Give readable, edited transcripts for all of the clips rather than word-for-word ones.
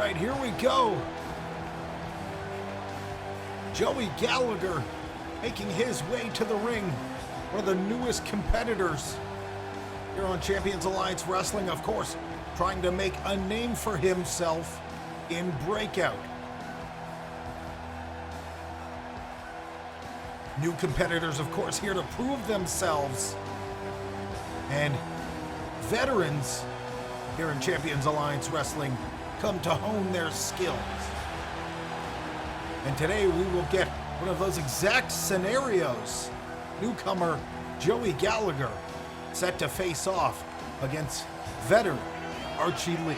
right, here we go. Joey Gallagher making his way to the ring. One of the newest competitors here on Champions Alliance Wrestling, of course, trying to make a name for himself in Breakout. New competitors, of course, here to prove themselves. And veterans here in Champions Alliance Wrestling come to hone their skills. And today we will get one of those exact scenarios. Newcomer Joey Gallagher set to face off against veteran Archie Lee.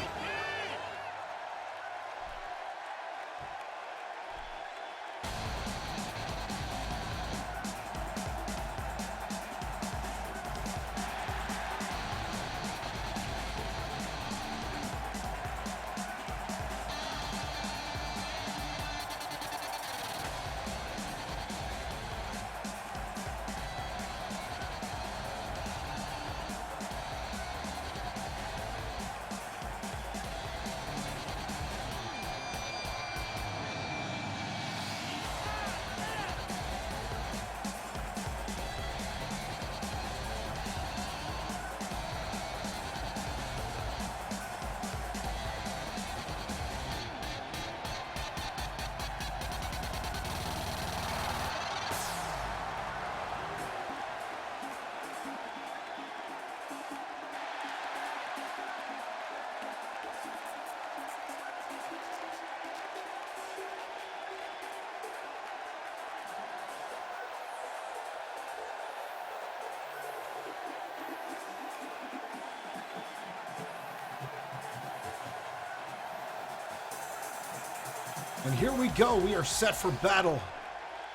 And here we go. We are set for battle.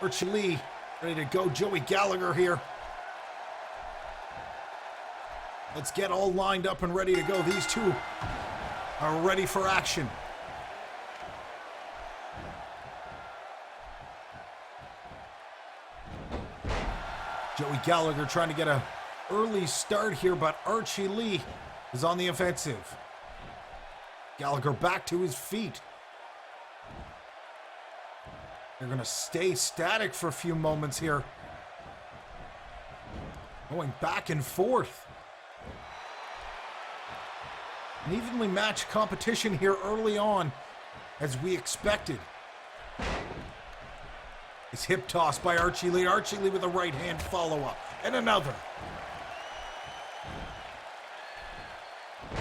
Archie Lee ready to go. Joey Gallagher here. Let's get all lined up and ready to go. These two are ready for action. Joey Gallagher trying to get an early start here, but Archie Lee is on the offensive. Gallagher back to his feet. They're going to stay static for a few moments here. Going back and forth. An evenly matched competition here early on, as we expected. It's hip toss by Archie Lee. Archie Lee with a right hand follow-up. And another.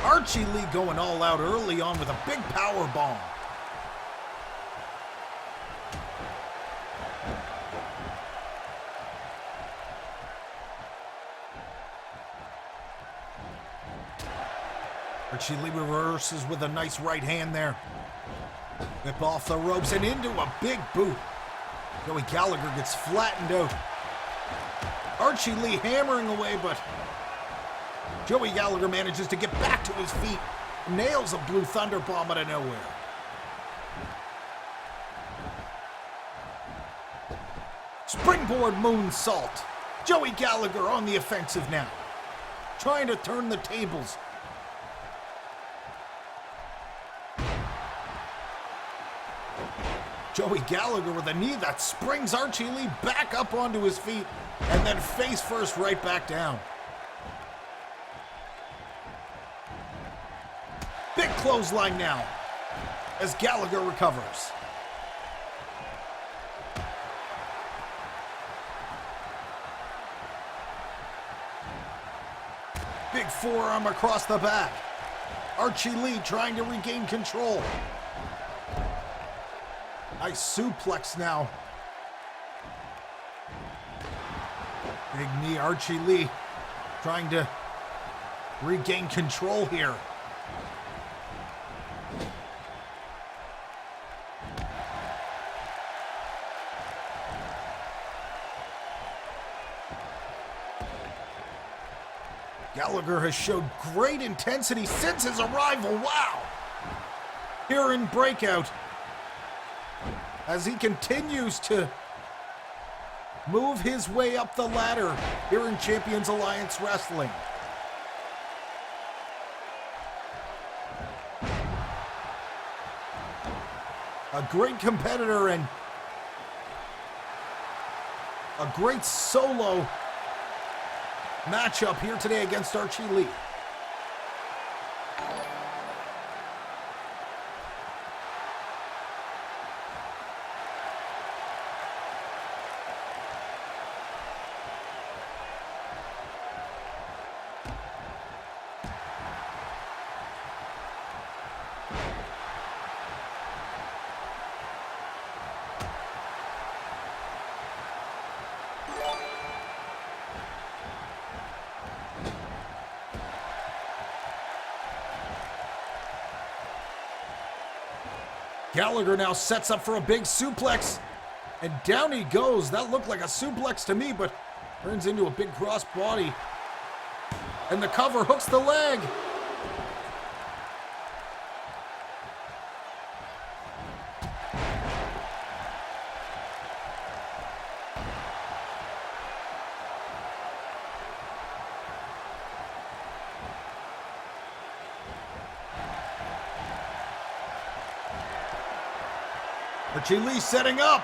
Archie Lee going all out early on with a big power bomb. Archie Lee reverses with a nice right hand there. Whip off the ropes and into a big boot. Joey Gallagher gets flattened out. Archie Lee hammering away, but Joey Gallagher manages to get back to his feet. Nails a blue thunder bomb out of nowhere. Springboard moonsault. Joey Gallagher on the offensive now. Trying to turn the tables. Joey Gallagher with a knee that springs Archie Lee back up onto his feet and then face first right back down. Big clothesline now as Gallagher recovers. Big forearm across the back. Archie Lee trying to regain control. Nice suplex now. Big knee, Archie Lee trying to regain control here. Gallagher has showed great intensity since his arrival. Wow! Here in Breakout, as he continues to move his way up the ladder here in Champions Alliance Wrestling. A great competitor and a great solo matchup here today against Archie Lee. Gallagher now sets up for a big suplex, and down he goes. That looked like a suplex to me, but turns into a big cross body. And the cover hooks the leg. Archie Lee setting up.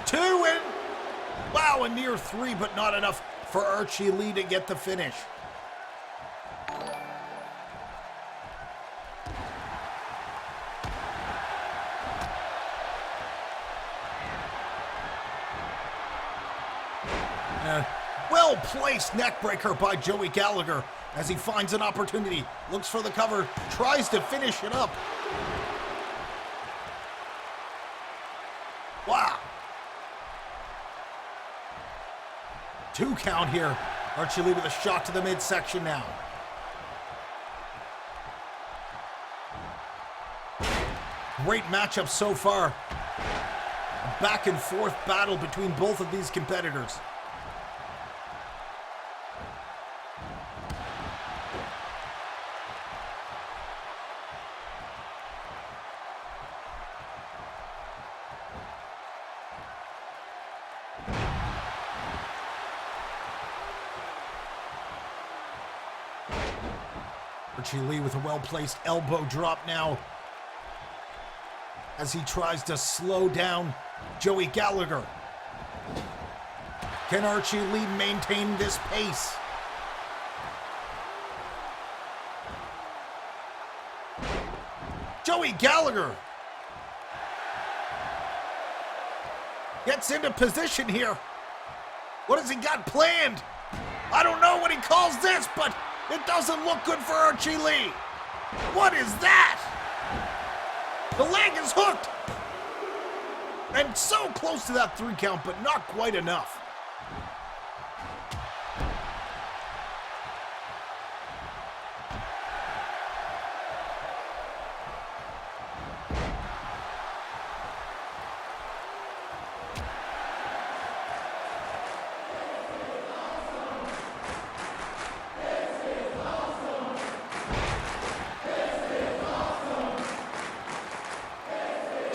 Two and wow, a near three, but not enough for Archie Lee to get the finish. Well-placed neckbreaker by Joey Gallagher as he finds an opportunity, looks for the cover, tries to finish it up. Wow. 2 count here. Archie Lee with a shot to the midsection now. Great matchup so far. A back and forth battle between both of these competitors. Archie Lee with a well-placed elbow drop now as he tries to slow down Joey Gallagher. Can Archie Lee maintain this pace? Joey Gallagher gets into position here. What has he got planned? I don't know what he calls this, but it doesn't look good for Archie Lee. What is that? The leg is hooked. And so close to that 3 count, but not quite enough.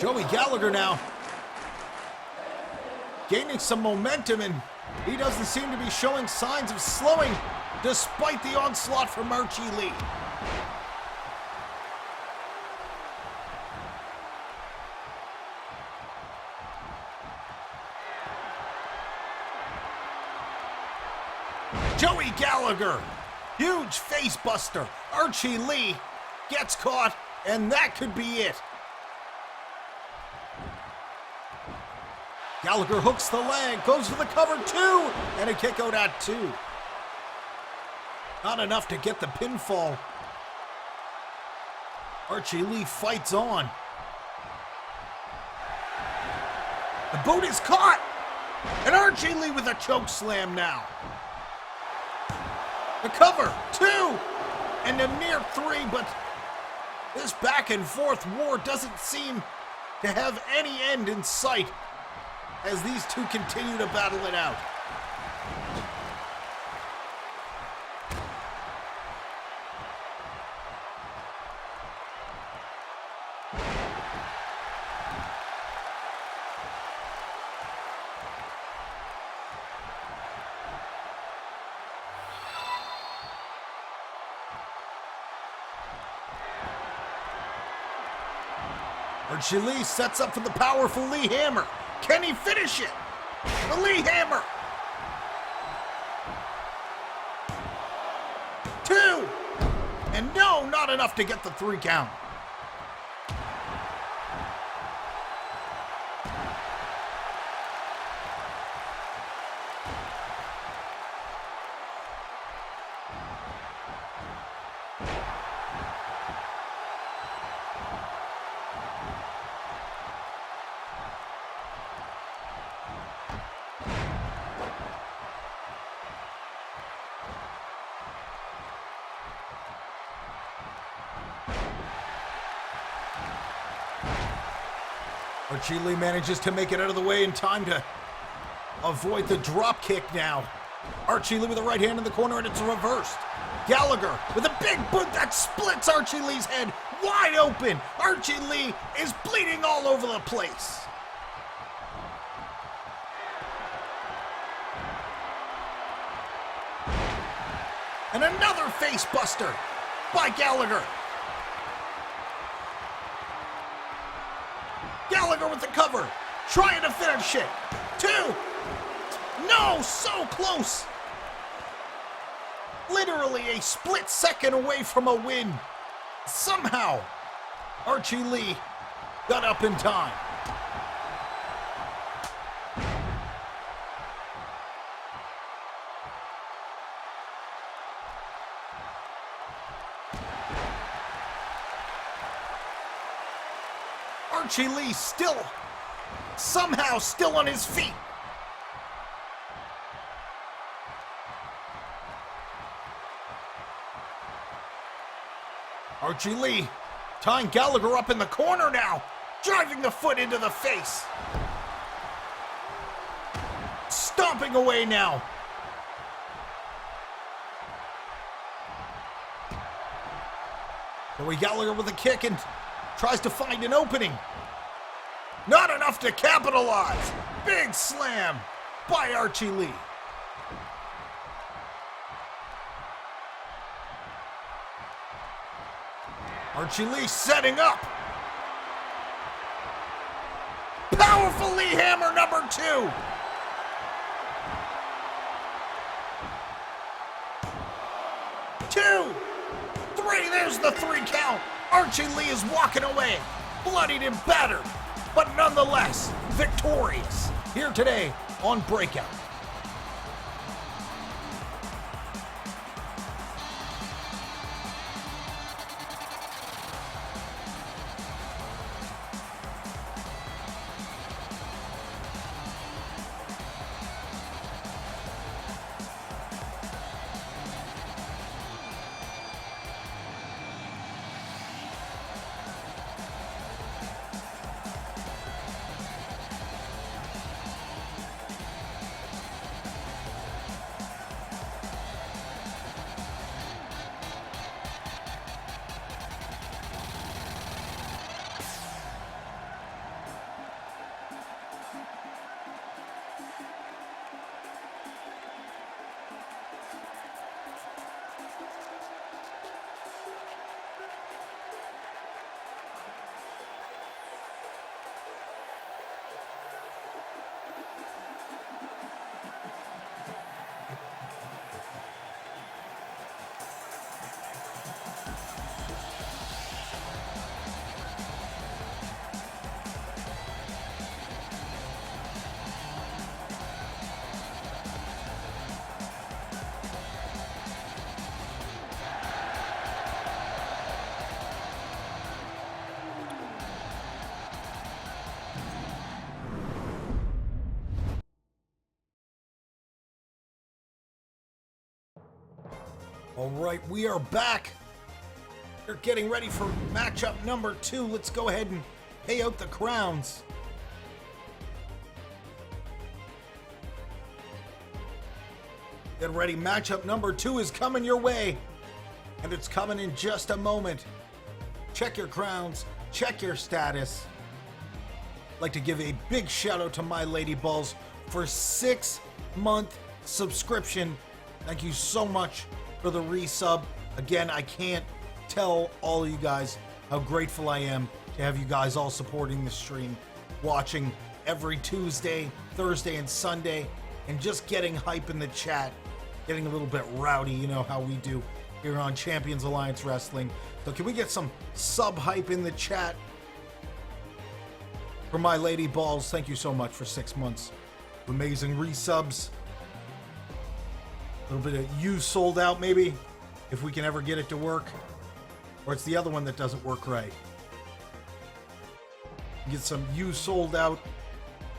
Joey Gallagher now gaining some momentum, and he doesn't seem to be showing signs of slowing despite the onslaught from Archie Lee. Joey Gallagher, huge face buster. Archie Lee gets caught, and that could be it. Gallagher hooks the leg, goes for the cover 2, and a kick out at 2. Not enough to get the pinfall. Archie Lee fights on. The boot is caught, and Archie Lee with a choke slam now. The cover 2, and a near 3, but this back and forth war doesn't seem to have any end in sight as these two continue to battle it out. Archie Lee sets up for the powerful Lee Hammer. Can he finish it? The Lee Hammer. 2. And no, not enough to get the 3 count. Archie Lee manages to make it out of the way in time to avoid the drop kick now. Archie Lee with the right hand in the corner, and it's reversed. Gallagher with a big boot that splits Archie Lee's head wide open. Archie Lee is bleeding all over the place. And another face buster by Gallagher. Gallagher with the cover, trying to finish it. 2. No, so close. Literally a split second away from a win. Somehow, Archie Lee got up in time. Archie Lee somehow still on his feet. Archie Lee tying Gallagher up in the corner now, driving the foot into the face. Stomping away now. Joey Gallagher with a kick and tries to find an opening. Not enough to capitalize. Big slam by Archie Lee. Archie Lee setting up. Powerful Lee Hammer number 2. Two, 3, there's the 3 count. Archie Lee is walking away, bloodied and battered, but nonetheless victorious here today on Breakout. All right, we are back. We're getting ready for matchup number 2. Let's go ahead and pay out the crowns. Get ready, matchup number 2 is coming your way. And it's coming in just a moment. Check your crowns, check your status. I'd like to give a big shout out to My Lady Balls for 6-month subscription. Thank you so much for the resub. Again, I can't tell all of you guys how grateful I am to have you guys all supporting the stream, watching every Tuesday, Thursday, and Sunday, and just getting hype in the chat, getting a little bit rowdy, you know how we do here on Champions Alliance Wrestling. So can we get some sub hype in the chat for my lady balls? Thank you so much for 6 months. Amazing resubs. A little bit of you sold out maybe, if we can ever get it to work. Or it's the other one that doesn't work right. Get some you sold out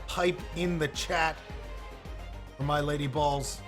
hype in the chat for my lady balls.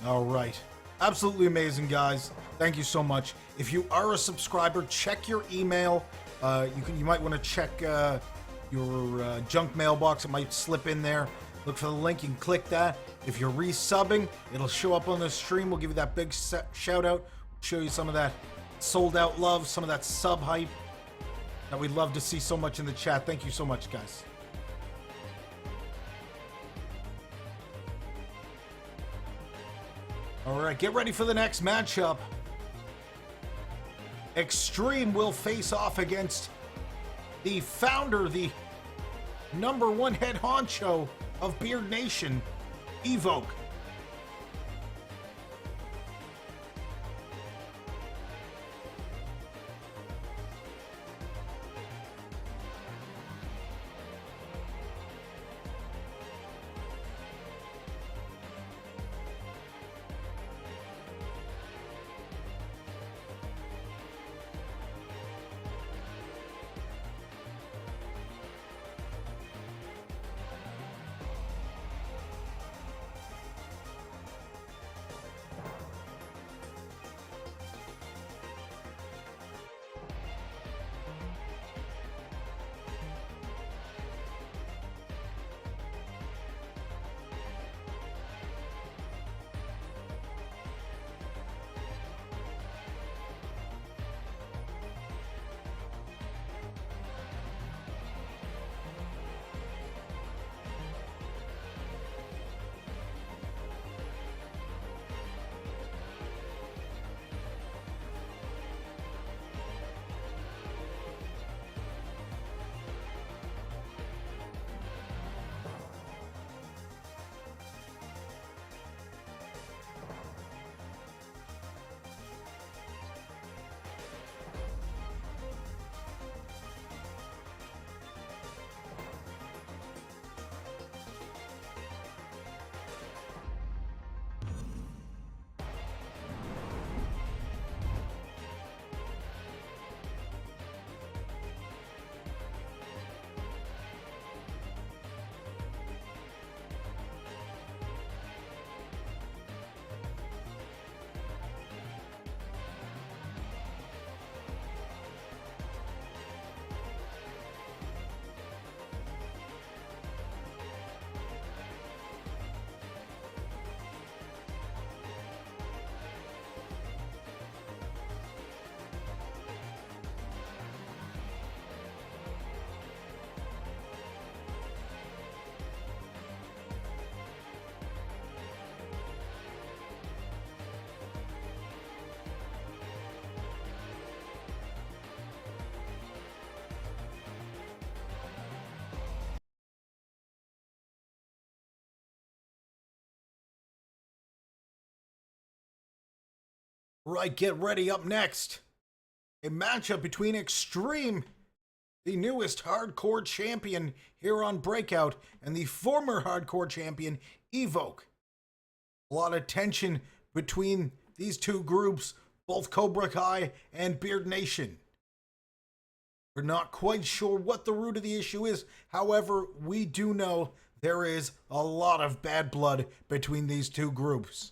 All right. Absolutely amazing, guys. Thank you so much. If you are a subscriber, check your email. You might want to check your junk mailbox. It might slip in there. Look for the link. You can click that. If you're resubbing, it'll show up on the stream. We'll give you that big shout out. Show you some of that sold out love, some of that sub hype that we'd love to see so much in the chat. Thank you so much, guys. All right, get ready for the next matchup. Extreme will face off against the founder, the #1 head honcho of Beard Nation, Evoke. Right, get ready. Up next, a matchup between Extreme, the newest hardcore champion here on Breakout, and the former hardcore champion, Evoke. A lot of tension between these two groups, both Cobra Kai and Beard Nation. We're not quite sure what the root of the issue is. However, we do know there is a lot of bad blood between these two groups.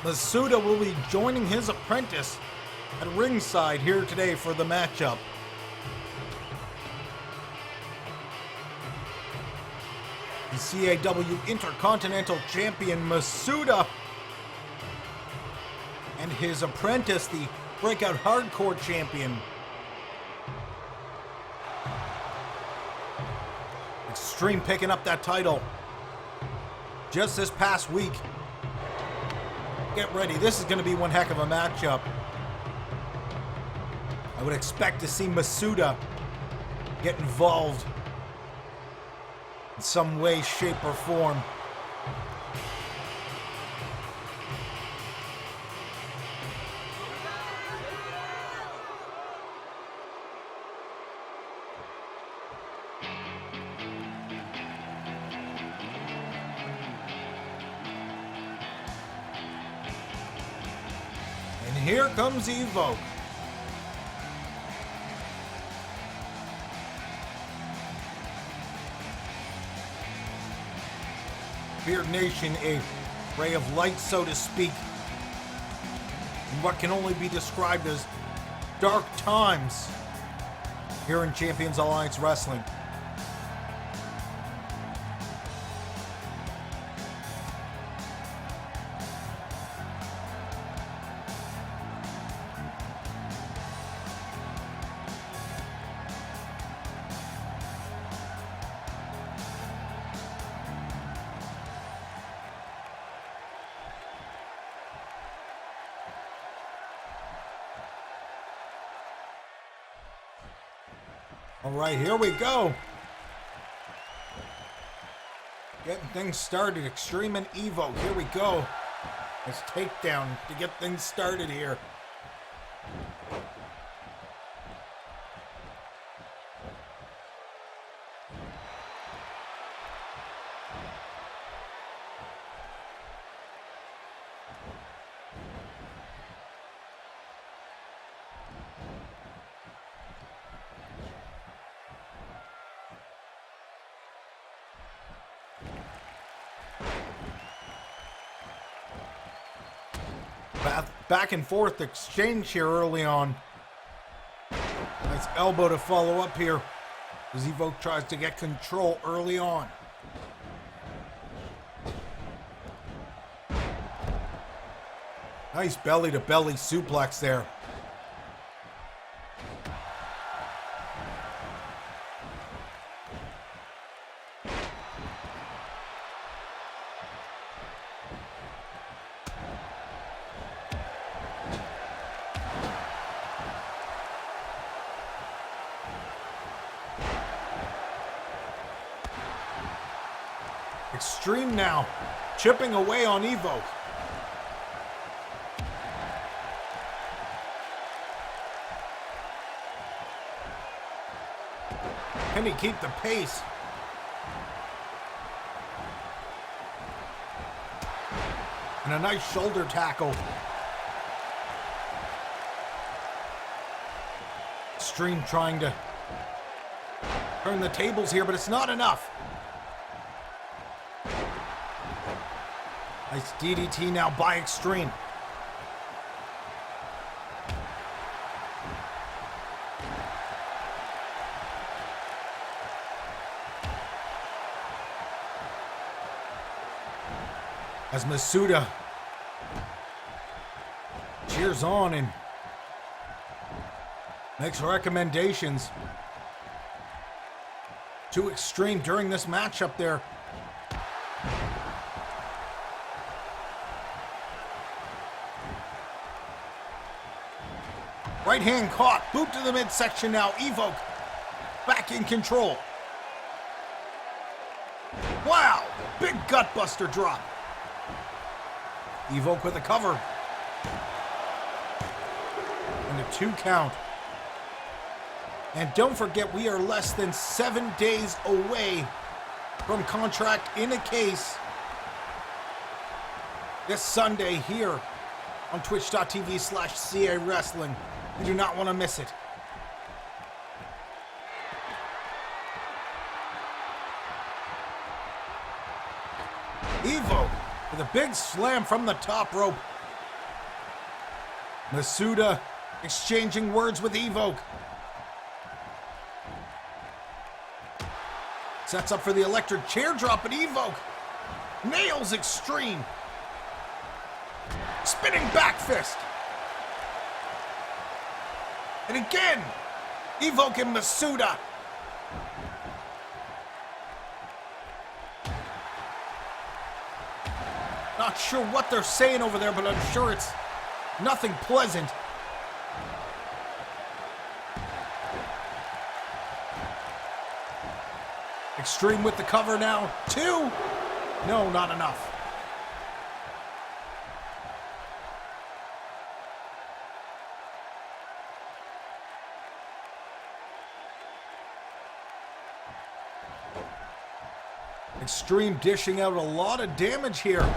Masuda will be joining his apprentice at ringside here today for the matchup. The CAW Intercontinental Champion Masuda and his apprentice, the Breakout Hardcore Champion. Extreme picking up that title just this past week. Get ready, this is going to be one heck of a matchup. I would expect to see Masuda get involved in some way, shape, or form. And here comes Evoke. Beard Nation, a ray of light, so to speak, in what can only be described as dark times here in Champions Alliance Wrestling. All right, here we go. Getting things started. Extreme and Evo. Here we go. Nice takedown to get things started here. Back and forth exchange here early on. Nice elbow to follow up here as Evoke tries to get control early on. Nice belly to belly suplex there. Extreme now, chipping away on Evoke. Can he keep the pace? And a nice shoulder tackle. Extreme trying to turn the tables here, but it's not enough. Nice DDT now by Extreme. As Masuda cheers on and makes recommendations to Extreme during this matchup there. Right hand caught, boot to the midsection now. Evoke back in control. Wow, big gutbuster drop. Evoke with a cover. And a 2 count. And don't forget, we are less than 7 days away from Contract in a Case this Sunday here on twitch.tv/CAWrestling. You do not want to miss it. Evo with a big slam from the top rope Masuda exchanging words with Evoke. Sets up for the electric chair drop, but Evoke nails Extreme. Spinning back fist. And again, Evoke and Masuda. Not sure what they're saying over there, but I'm sure it's nothing pleasant. Extreme with the cover now. 2. No, not enough. Extreme dishing out a lot of damage here.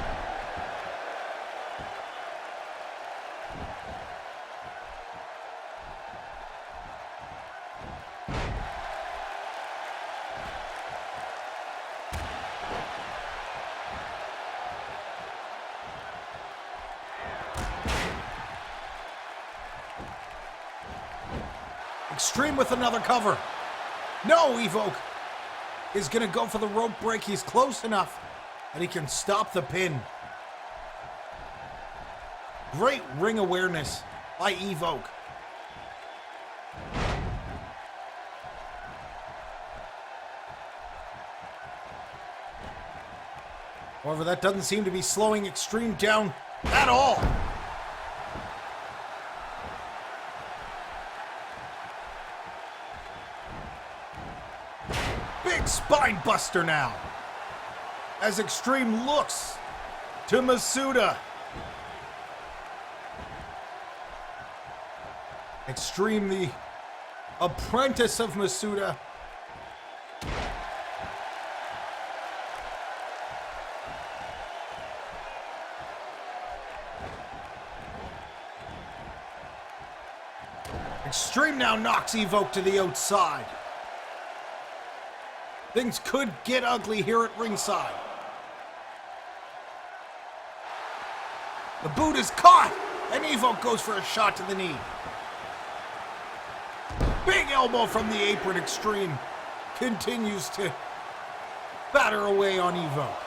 Extreme with another cover. No, Evoke is going to go for the rope break. He's close enough that he can stop the pin. Great ring awareness by Evoke. However, that doesn't seem to be slowing Extreme down at all. Big spine buster now, as Extreme looks to Masuda. Extreme, the apprentice of Masuda. Extreme now knocks Evoke to the outside. Things could get ugly here at ringside. The boot is caught, and Evoke goes for a shot to the knee. Big elbow from the apron. Extreme continues to batter away on Evoke.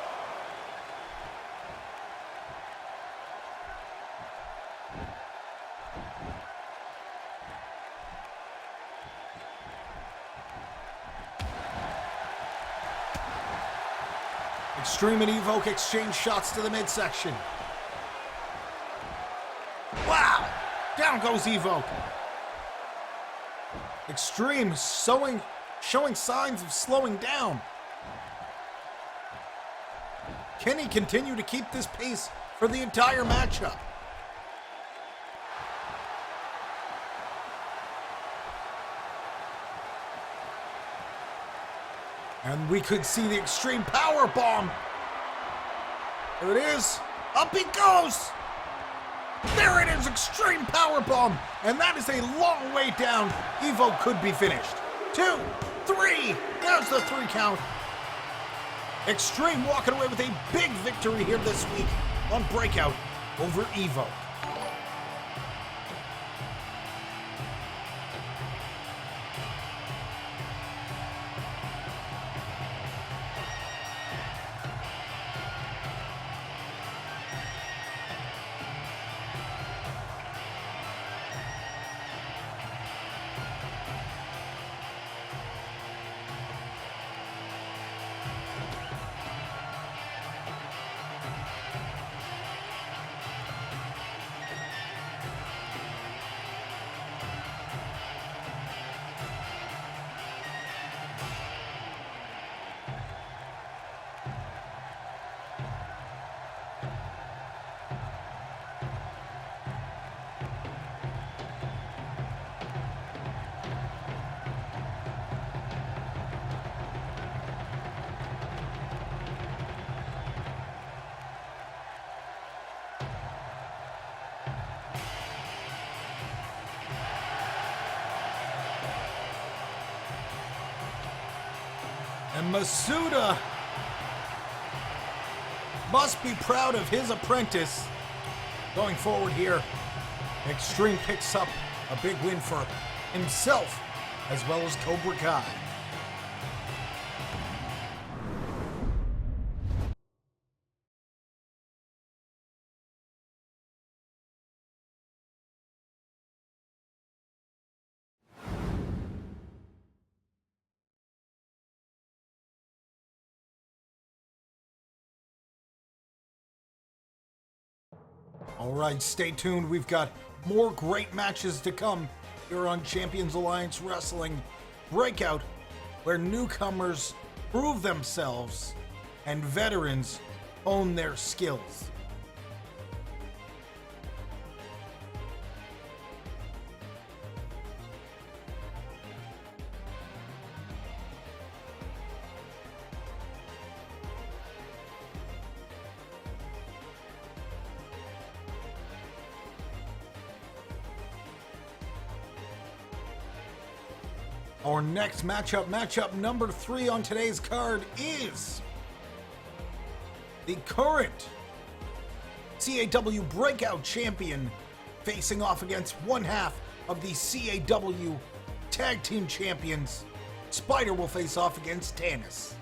Extreme and Evoke exchange shots to the midsection. Wow! Down goes Evoke. Extreme showing signs of slowing down. Can he continue to keep this pace for the entire matchup? And we could see the Extreme power bomb. There it is. Up he goes. There it is, Extreme power bomb. And that is a long way down. Evoke could be finished. 2, 3. There's the 3 count. Extreme walking away with a big victory here this week on Breakout over Evoke. And Masuda must be proud of his apprentice going forward here Extreme picks up a big win for himself as well as Cobra Kai. All right, stay tuned. We've got more great matches to come here on Champions Alliance Wrestling Breakout, where newcomers prove themselves and veterans own their skills. Our next matchup number 3 on today's card is the current CAW Breakout Champion facing off against one half of the CAW Tag Team Champions. Spider will face off against Tannis.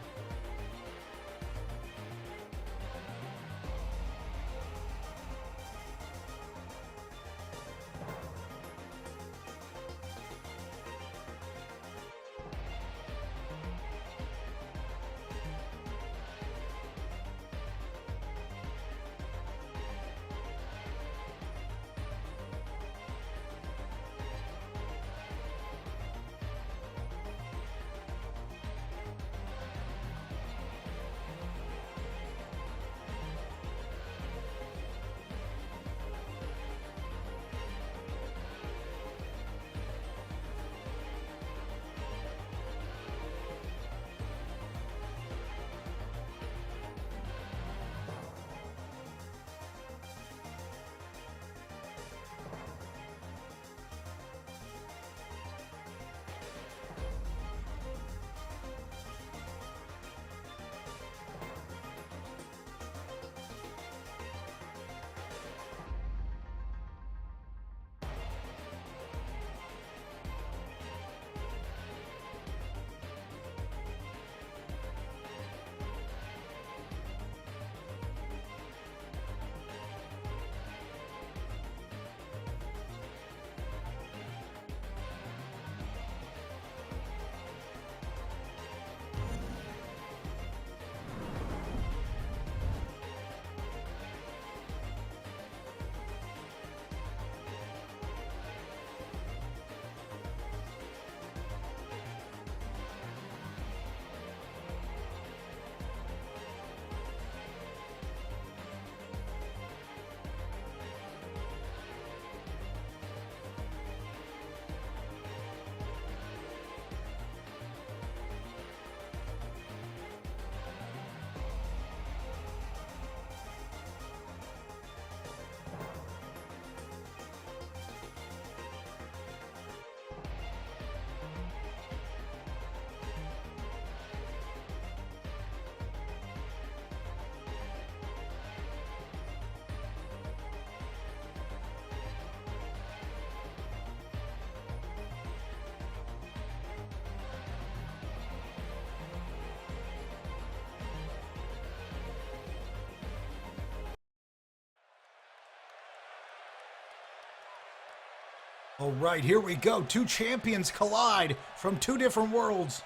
All right, here we go. Two champions collide from two different worlds.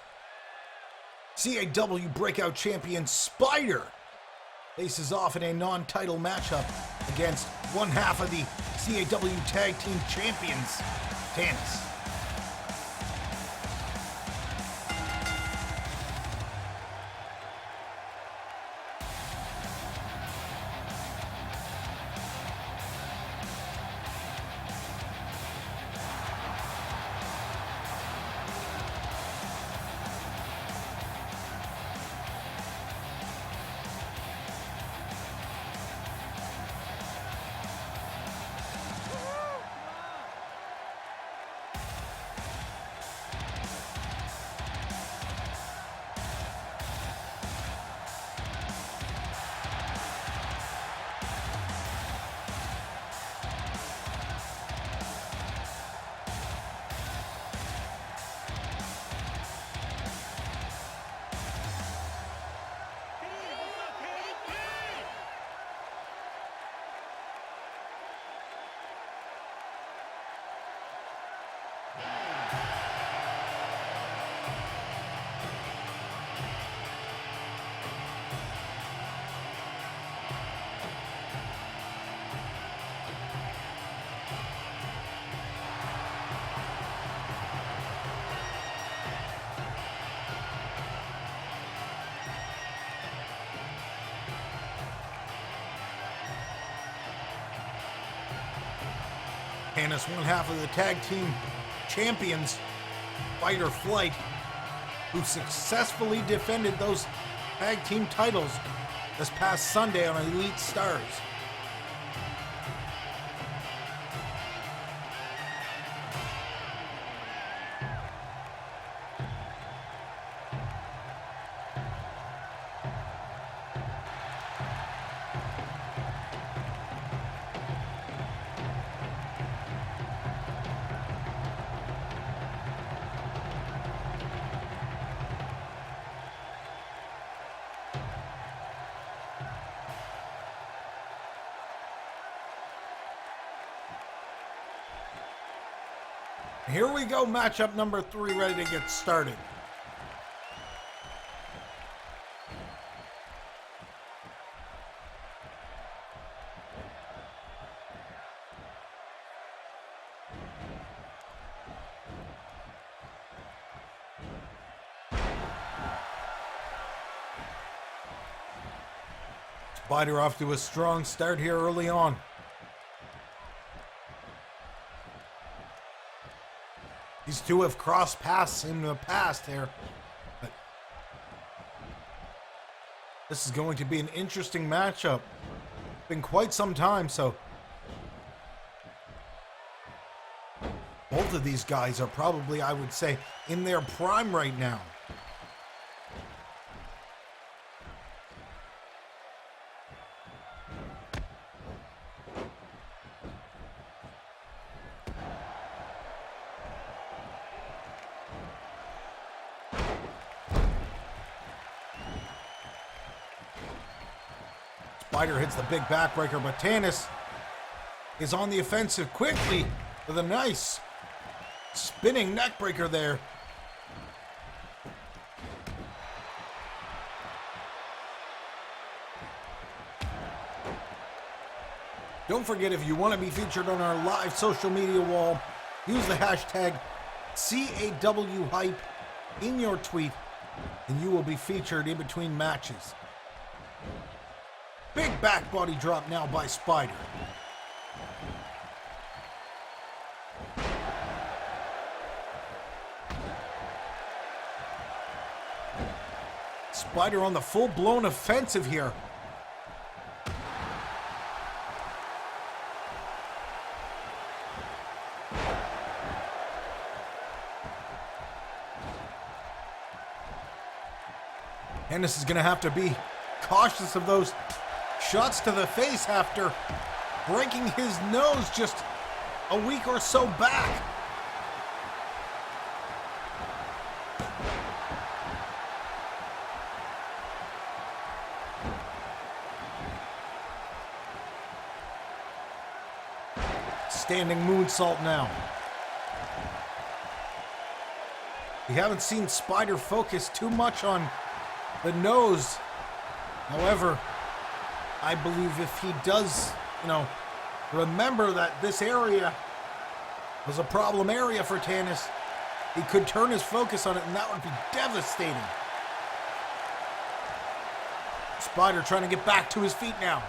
CAW Breakout Champion Spider faces off in a non-title matchup against one half of the CAW Tag Team Champions, Tannis. Tannis, one half of the tag team champions, Fight or Flight, who successfully defended those tag team titles this past Sunday on Elite Stars. Here we go, matchup number 3, ready to get started. Spider off to a strong start here early on. These two have crossed paths in the past here. But this is going to be an interesting matchup. Been quite some time, so both of these guys are probably, I would say, in their prime right now. Spider hits the big backbreaker, but Tannis is on the offensive quickly with a nice spinning neckbreaker there. Don't forget, if you want to be featured on our live social media wall, use the hashtag CAWHype in your tweet, and you will be featured in between matches. Big back body drop now by Spider. Spider on the full-blown offensive here. Tannis is going to have to be cautious of those shots to the face after breaking his nose just a week or so back. Standing moonsault now. We haven't seen Spider focus too much on the nose. However, I believe if he does, remember that this area was a problem area for Tannis, he could turn his focus on it, and that would be devastating. Spider trying to get back to his feet now.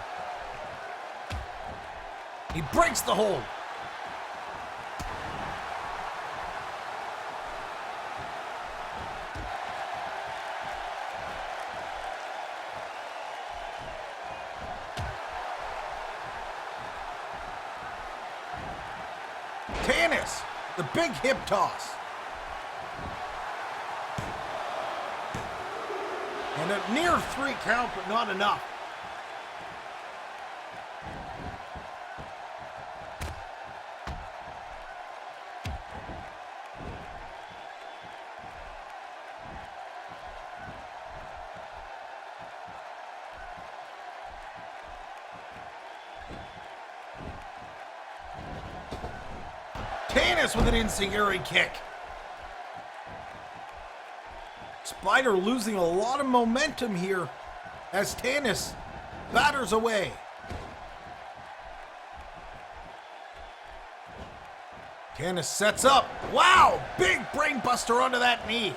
He breaks the hold. Tannis, the big hip toss. And a near 3 count, but not enough. Tannis with an enziguri kick. Spider losing a lot of momentum here as Tannis batters away. Tannis sets up. Wow! Big brain buster onto that knee.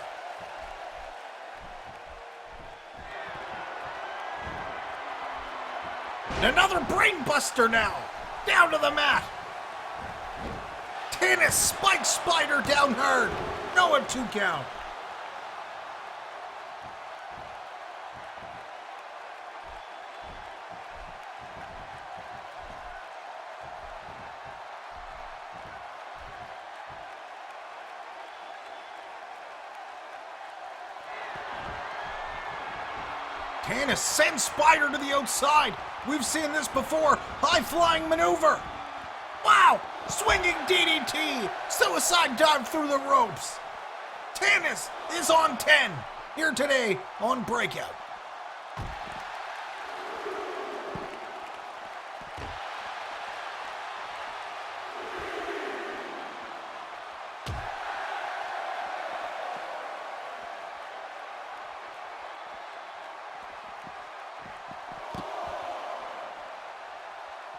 And another brain buster now. Down to the mat. Tennis spikes Spider down hard. No, a 2 count. Tennis sends Spider to the outside. We've seen this before. High-flying maneuver. Wow! Swinging DDT. Suicide dive through the ropes. Tennis is on 10. Here today on Breakout.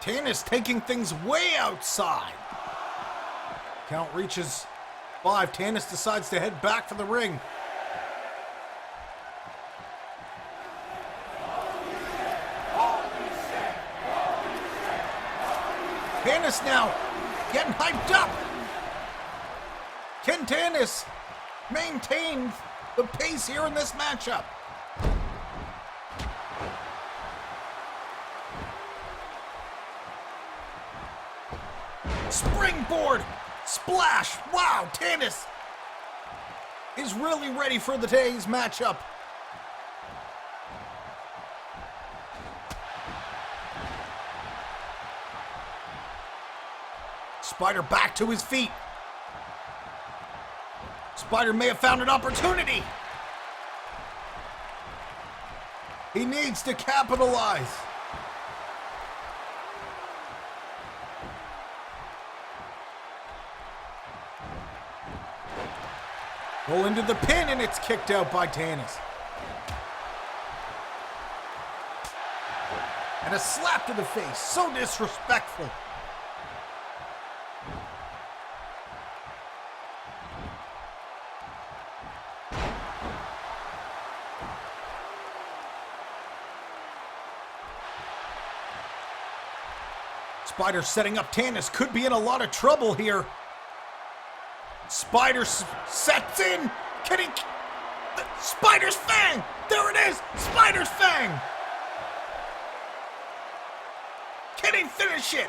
Tennis taking things way outside. Count reaches 5. Tennis decides to head back for the ring. Tennis now getting hyped up. Can Tennis maintain the pace here in this matchup? Springboard splash. Wow, Tennis is really ready for the today's matchup. Spider back to his feet. Spider may have found an opportunity. He needs to capitalize. Roll into the pin, and it's kicked out by Tennis. And a slap to the face. So disrespectful. Spider setting up Tennis. Could be in a lot of trouble here. Spider sets in. Can he? Spider's Fang! There it is! Spider's Fang! Can he finish it?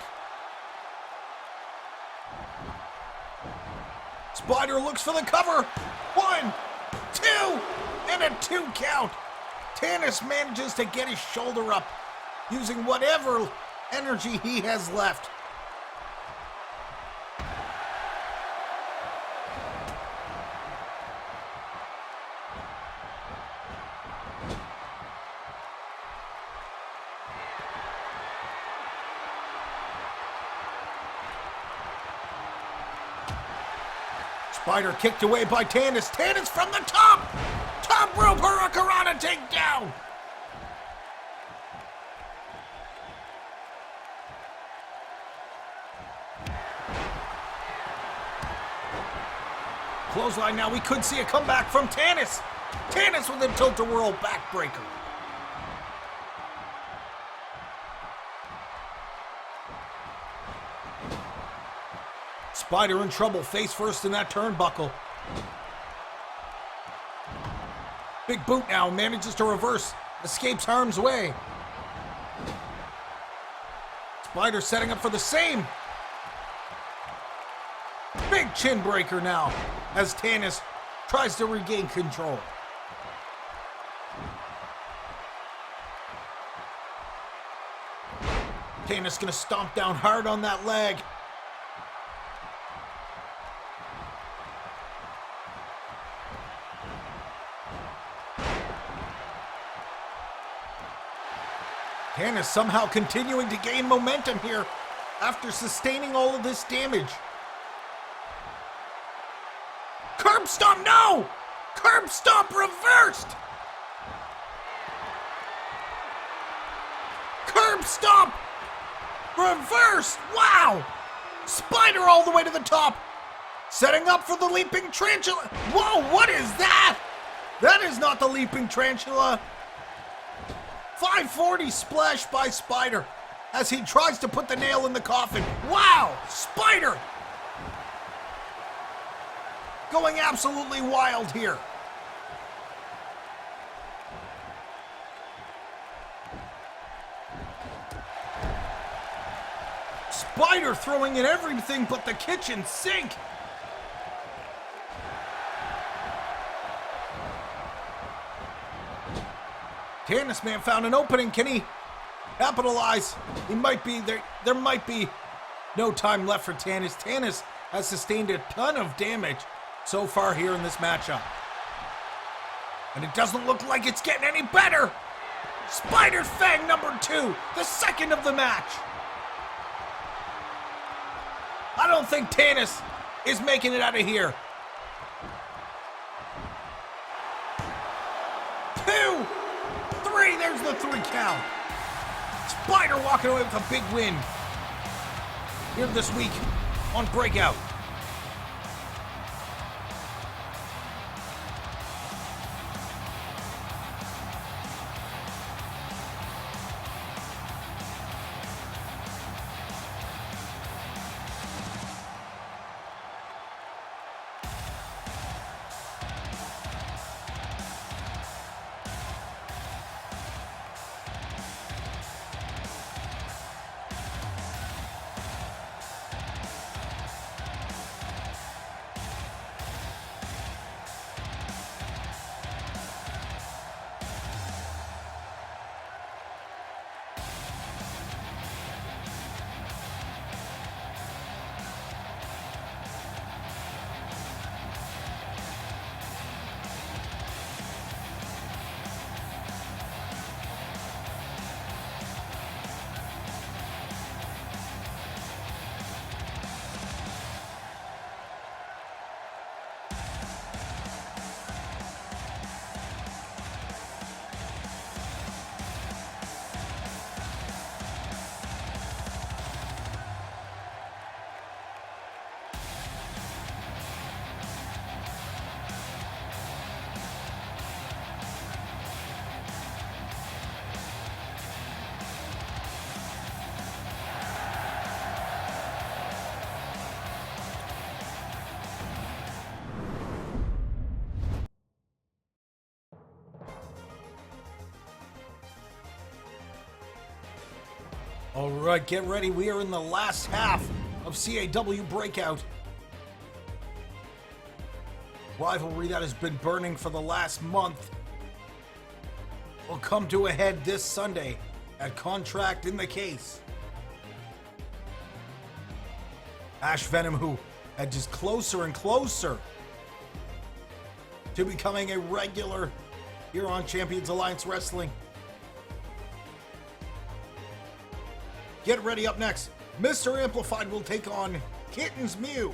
Spider looks for the cover. 1, 2, and a 2 count. Tennis manages to get his shoulder up using whatever energy he has left. Spider kicked away by Tennis. Tennis from the top! Top rope Hurricanrana takedown! Clothesline now. We could see a comeback from Tennis. Tennis with a tilt-a-whirl backbreaker. Spider in trouble, face first in that turnbuckle. Big boot now, manages to reverse, escapes harm's way. Spider setting up for the same. Big chin breaker now, as Tennis tries to regain control. Tennis gonna stomp down hard on that leg. Tennis somehow continuing to gain momentum here after sustaining all of this damage. Curb stomp, no! Curb stomp reversed! Curb stomp reversed! Wow! Spider all the way to the top. Setting up for the leaping tarantula. Whoa, what is that? That is not the leaping tarantula. 540 splash by Spider as he tries to put the nail in the coffin. Wow! Spider going absolutely wild here. Spider throwing in everything but the kitchen sink. Tannis man found an opening. Can he capitalize? He might be there. There might be no time left for Tannis. Tannis has sustained a ton of damage so far here in this matchup. And it doesn't look like it's getting any better. Spider Fang number 2, the second of the match. I don't think Tannis is making it out of here. 2, 3, there's the 3 count. Spider walking away with a big win here this week on Breakout. All right, get ready. We are in the last half of CAW Breakout. Rivalry that has been burning for the last month will come to a head this Sunday at Contract in the Case. Ash Venom, who edges closer and closer to becoming a regular here on Champions Alliance Wrestling. Get ready, up next, Mr. Amplified will take on Kitten's Mew.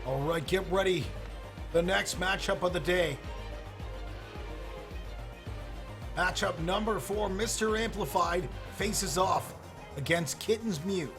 All right, get ready. The next matchup of the day. Matchup number 4, Mr. Amplified faces off against Kitten's Mew.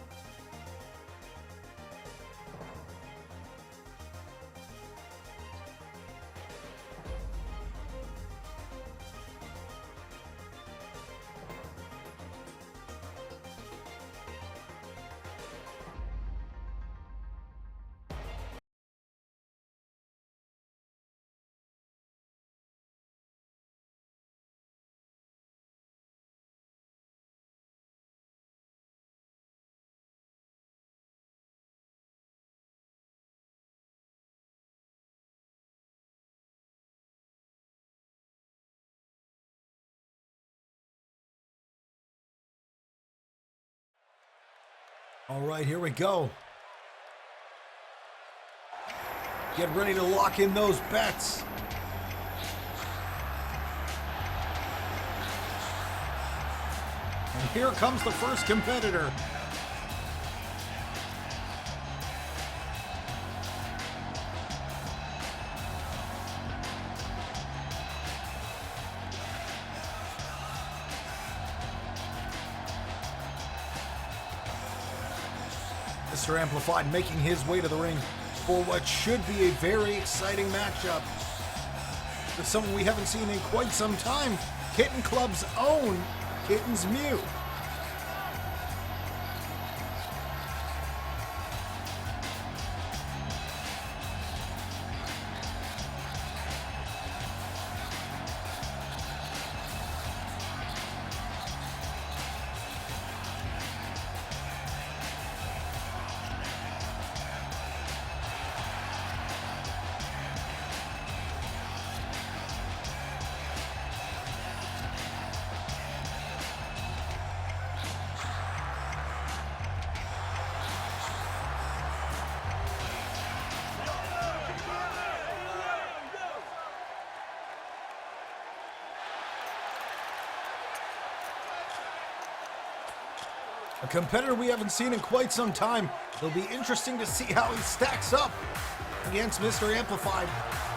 All right, here we go. Get ready to lock in those bets. And here comes the first competitor. Mr. Amplified making his way to the ring for what should be a very exciting matchup. With someone we haven't seen in quite some time, Kitten Club's own Kitten's Mew. A competitor we haven't seen in quite some time. It'll be interesting to see how he stacks up against Mr. Amplified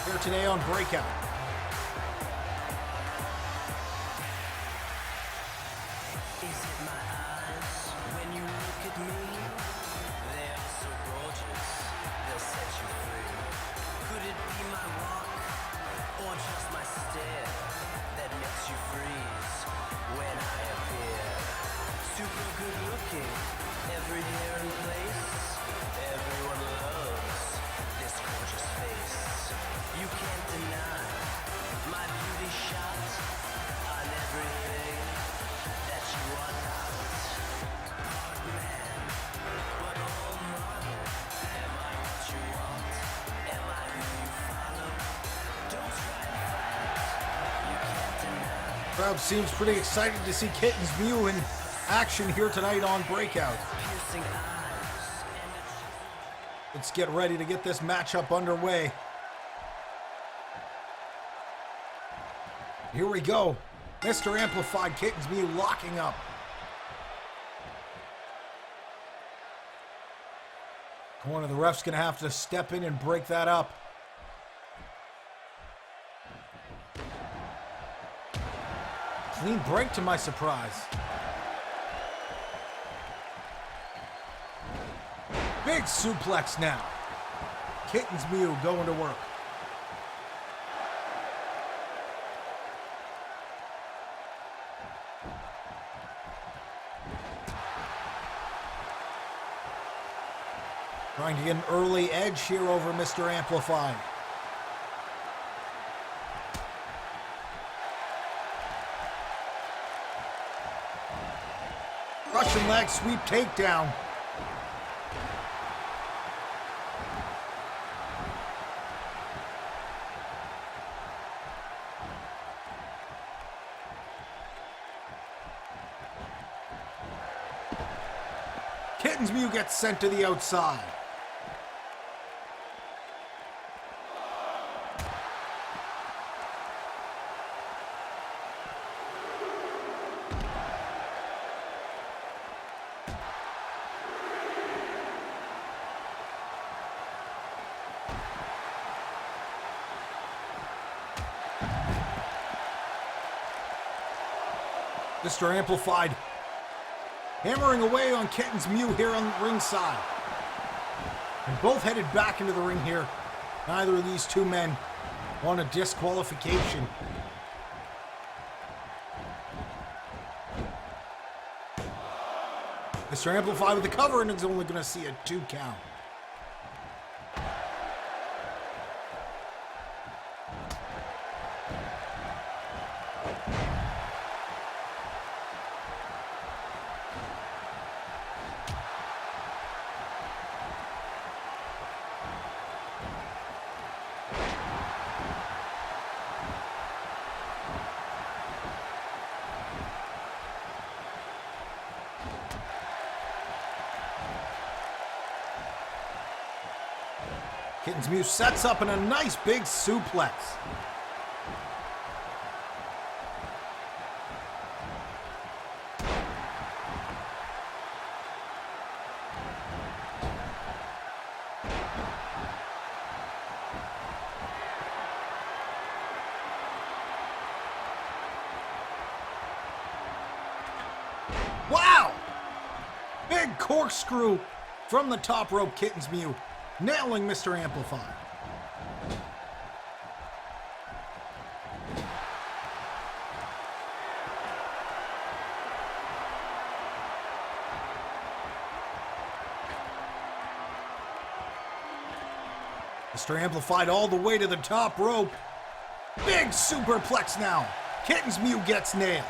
here today on Breakout. Is it my eyes when you look at me? They are so gorgeous, they'll set you free. Could it be my walk or just my stare that makes you freeze when I appear? Super good looking, every hair in place. Everyone loves this gorgeous face. You can't deny my beauty shot on everything that you are not. Hard man, but all model. Am I what you want? Am I who you follow? Don't try to fight. You can't deny. Crowd seems pretty excited to see Kitten's Mew in action here tonight on Breakout. Piercing eyes. Let's get ready to get this matchup underway. Here we go. Mr. Amplified, Kitten's Mew locking up. One of the refs gonna have to step in and break that up. Clean break to my surprise. Big suplex now. Kitten's Mew going to work. Trying to get an early edge here over Mr. Amplified. Russian leg sweep takedown. Kitten's Mew gets sent to the outside. Mr. Amplified hammering away on Kitten's Mew here on the ringside. And both headed back into the ring here. Neither of these two men want a disqualification. Mr. Amplified with the cover, and is only going to see a 2 count. Kittens Mew sets up in a nice big suplex. Wow! Big corkscrew from the top rope, Kittens Mew, nailing Mr. Amplify. Mr. Amplified all the way to the top rope. Big superplex now. Kittens Mew gets nailed.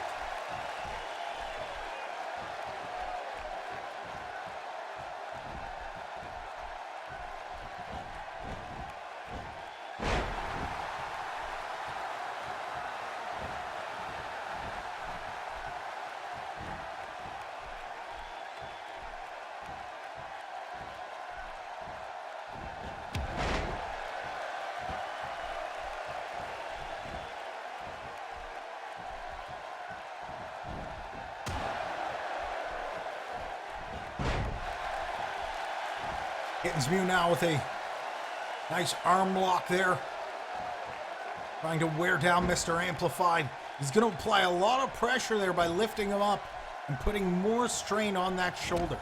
Kittens Mew now with a nice arm lock there. Trying to wear down Mr. Amplified. He's going to apply a lot of pressure there by lifting him up and putting more strain on that shoulder.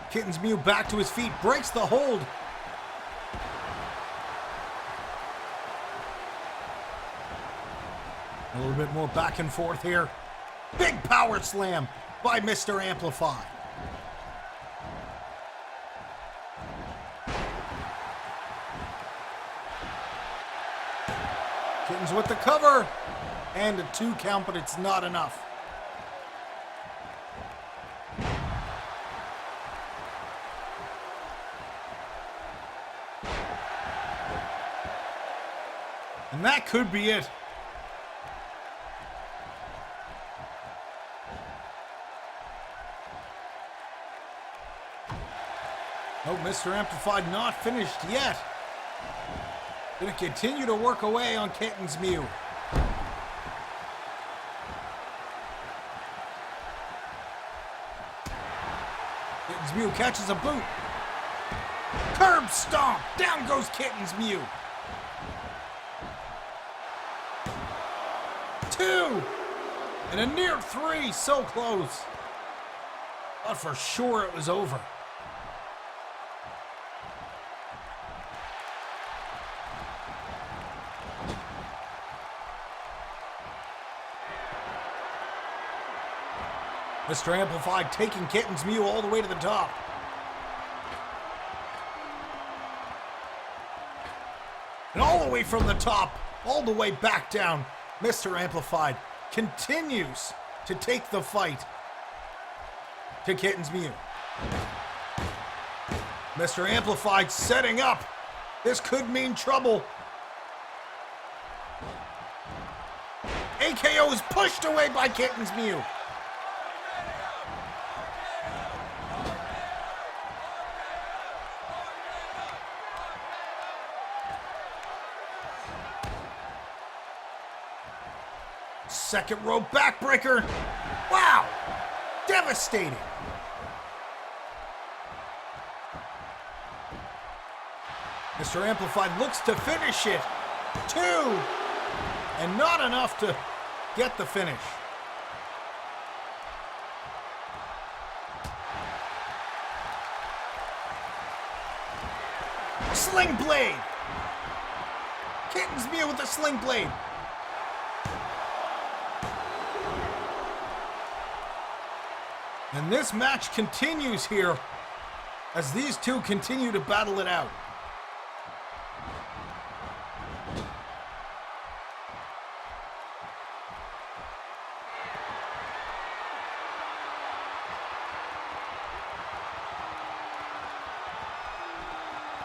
Kittens Mew back to his feet, breaks the hold. A little bit more back and forth here. Big power slam by Mr. Amplify. Kittens with the cover. And a 2 count, but it's not enough. And that could be it. Oh, Mr. Amplified not finished yet. Gonna continue to work away on Kittens Mew. Kittens Mew catches a boot. Curb stomp. Down goes Kittens Mew. 2 and a near 3, so close. But for sure it was over. Mr. Amplified taking Kittens Mew all the way to the top. And all the way from the top, all the way back down. Mr. Amplified continues to take the fight to Kittens Mew. Mr. Amplified setting up. This could mean trouble. AKO is pushed away by Kittens Mew. Second rope backbreaker. Wow! Devastating. Mr. Amplified looks to finish it. 2. And not enough to get the finish. Sling blade. Kitten's Mew with the sling blade. And this match continues here as these two continue to battle it out.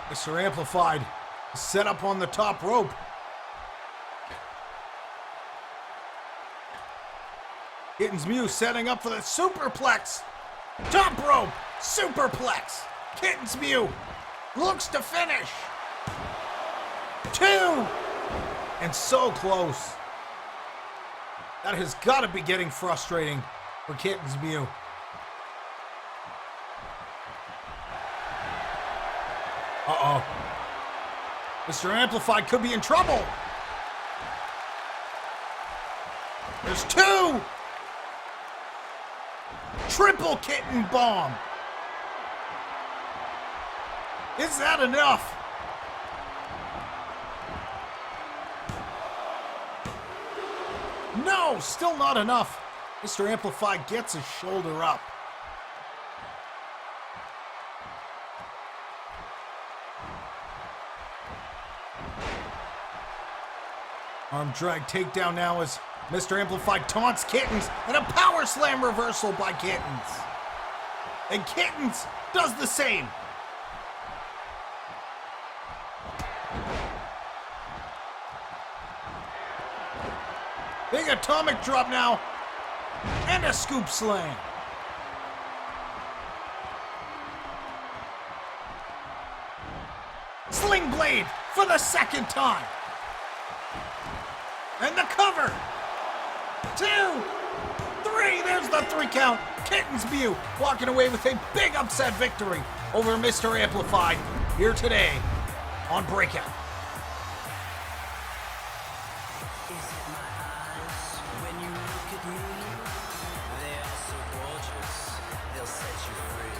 Mr. Amplified set up on the top rope. Kitten's Mew setting up for the superplex. Top rope, superplex. Kitten's Mew looks to finish. 2. And so close. That has got to be getting frustrating for Kitten's Mew. Uh-oh. Mr. Amplified could be in trouble. There's 2. Triple kitten bomb. Is that enough? No, still not enough. Mr. Amplified gets his shoulder up. Arm drag takedown now as Mr. Amplified taunts Kittens and a power slam reversal by Kittens. And Kittens does the same. Big atomic drop now. And a scoop slam. Sling blade for the second time. And the cover. 2, 3, there's the 3 count. Kitten's Mew walking away with a big upset victory over Mr. Amplified here today on Breakout. Is it my eyes when you look at me? They are so gorgeous, they'll set you free.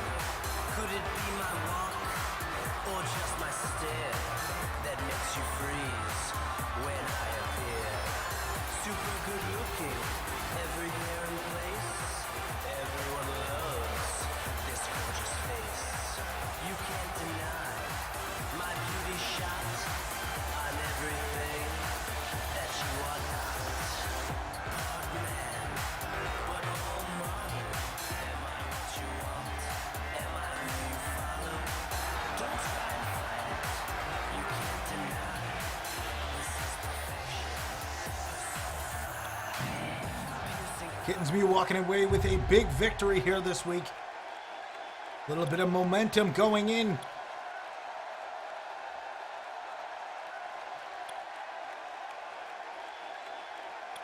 Could it be my walk or just my stare that makes you freeze when I appear? Super good looking, every hair in place. Everyone loves this gorgeous face. You can't deny my beauty shot on everything that you are not. Hard man, but all modern. Am I what you want? Am I who you follow? Don't try and fight it. You can't deny. This is perfection. Kitten's Mew walking away with a big victory here this week. A little bit of momentum going in.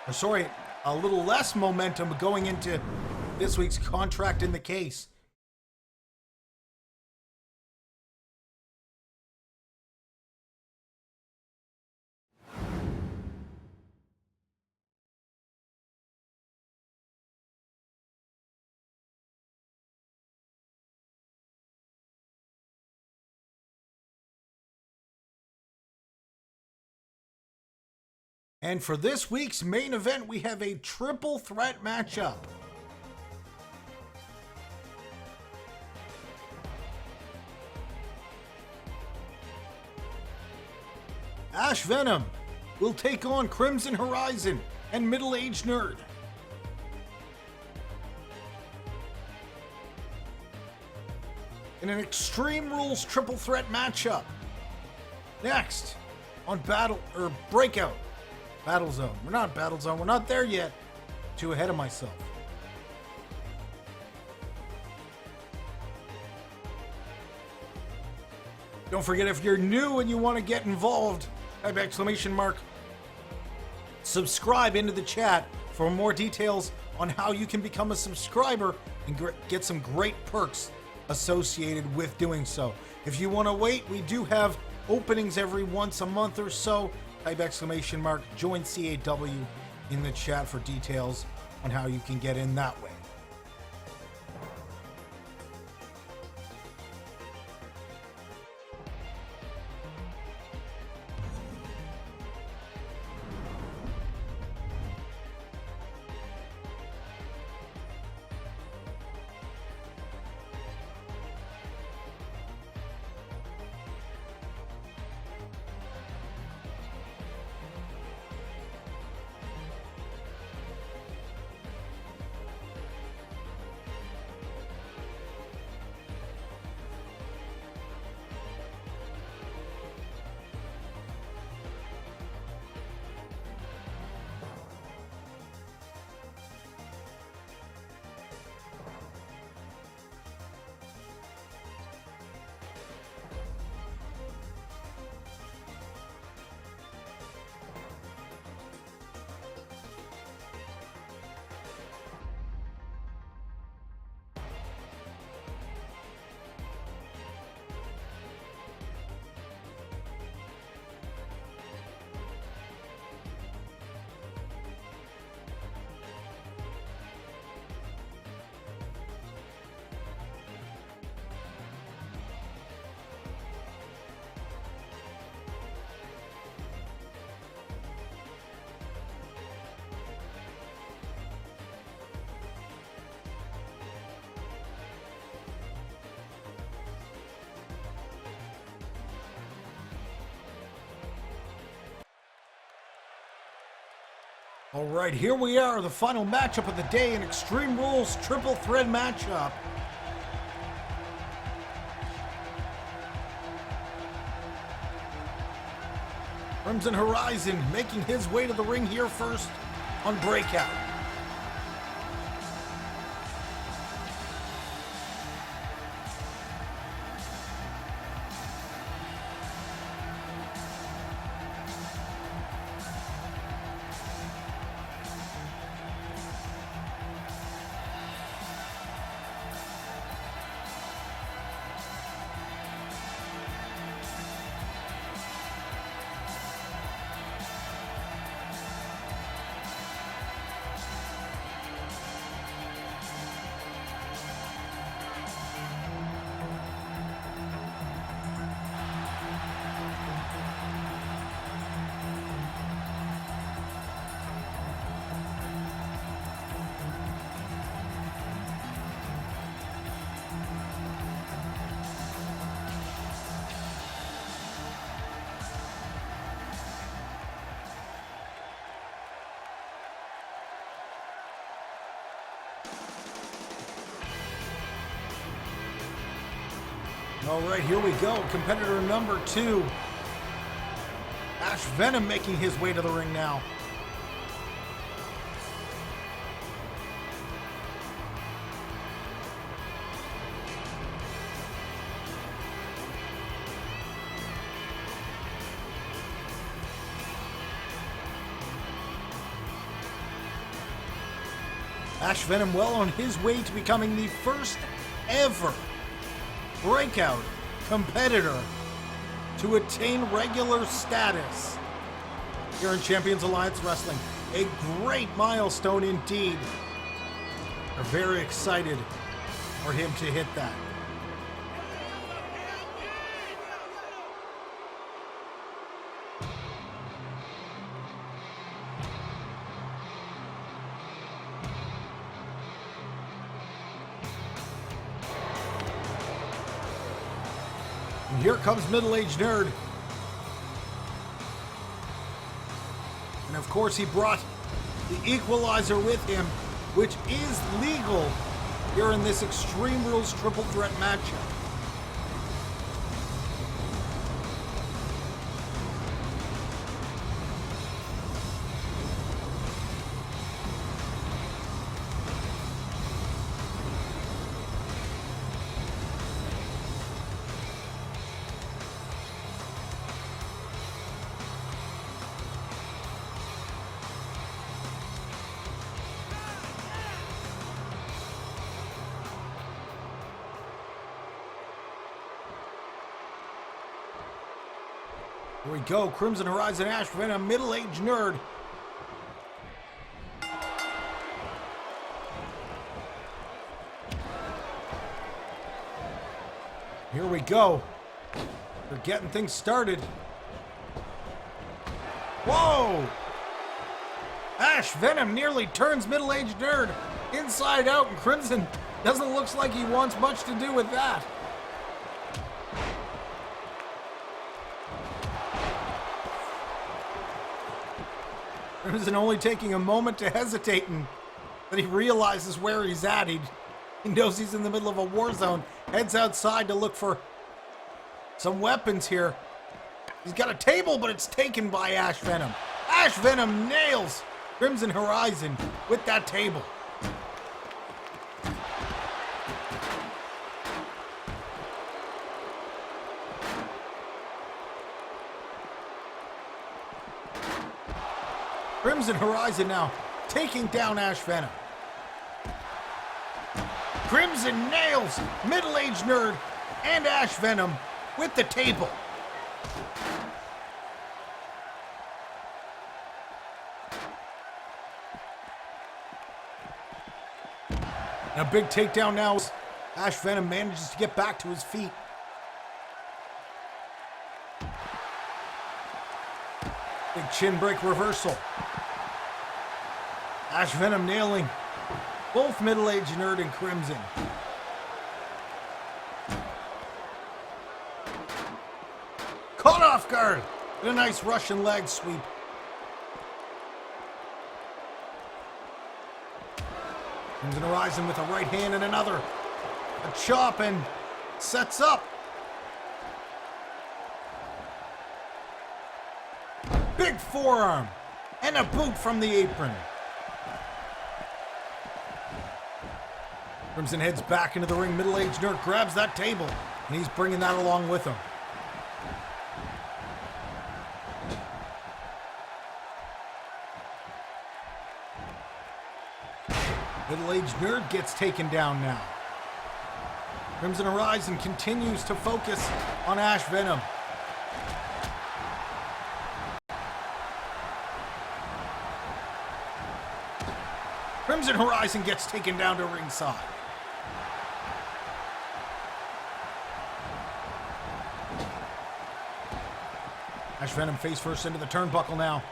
Or sorry, a little less momentum going into this week's contract in the case. And for this week's main event, we have a triple threat matchup. Ash Venom will take on Crimson Horizon and Middle-Aged Nerd. In an Extreme Rules triple threat matchup. Next on Breakout. Battle Zone. We're not Battle Zone. We're not there yet. Too ahead of myself. Don't forget, if you're new and you want to get involved, type exclamation mark subscribe into the chat for more details on how you can become a subscriber and get some great perks associated with doing so. If you want to wait, we do have openings every once a month or so. Type exclamation mark join CAW in the chat for details on how you can get in that way. All right, here we are, the final matchup of the day, an Extreme Rules triple threat matchup. Crimson Horizon making his way to the ring here first on Breakout. All right, here we go. Competitor number 2. Ash Venom making his way to the ring now. Ash Venom well on his way to becoming the first ever Breakout competitor to attain regular status here in Champions Alliance Wrestling. A great milestone indeed. We're very excited for him to hit that. And here comes middle-aged nerd. And of course he brought the equalizer with him, which is legal here in this Extreme Rules triple threat matchup. Here we go, Crimson Horizon, Ash Venom, middle-aged nerd. Here we go. They're getting things started. Whoa! Ash Venom nearly turns middle-aged nerd inside out, and Crimson doesn't look like he wants much to do with that. Crimson only taking a moment to hesitate, and then he realizes where he's at. He knows he's in the middle of a war zone. Heads outside to look for some weapons here. He's got a table, but it's taken by Ash Venom. Ash Venom nails Crimson Horizon with that table. Crimson Horizon now taking down Ash Venom. Crimson nails middle-aged nerd and Ash Venom with the table. And a big takedown now. Ash Venom manages to get back to his feet. Big chin break reversal. Ash Venom nailing both middle-aged nerd and Crimson. Caught off guard. And a nice Russian leg sweep. Crimson Horizon with a right hand and another. A chop and sets up. Big forearm and a boot from the apron. Crimson heads back into the ring. Middle-aged nerd grabs that table, and he's bringing that along with him. Middle-aged nerd gets taken down now. Crimson Horizon continues to focus on Ash Venom. Crimson Horizon gets taken down to ringside. Ash Venom face first into the turnbuckle now.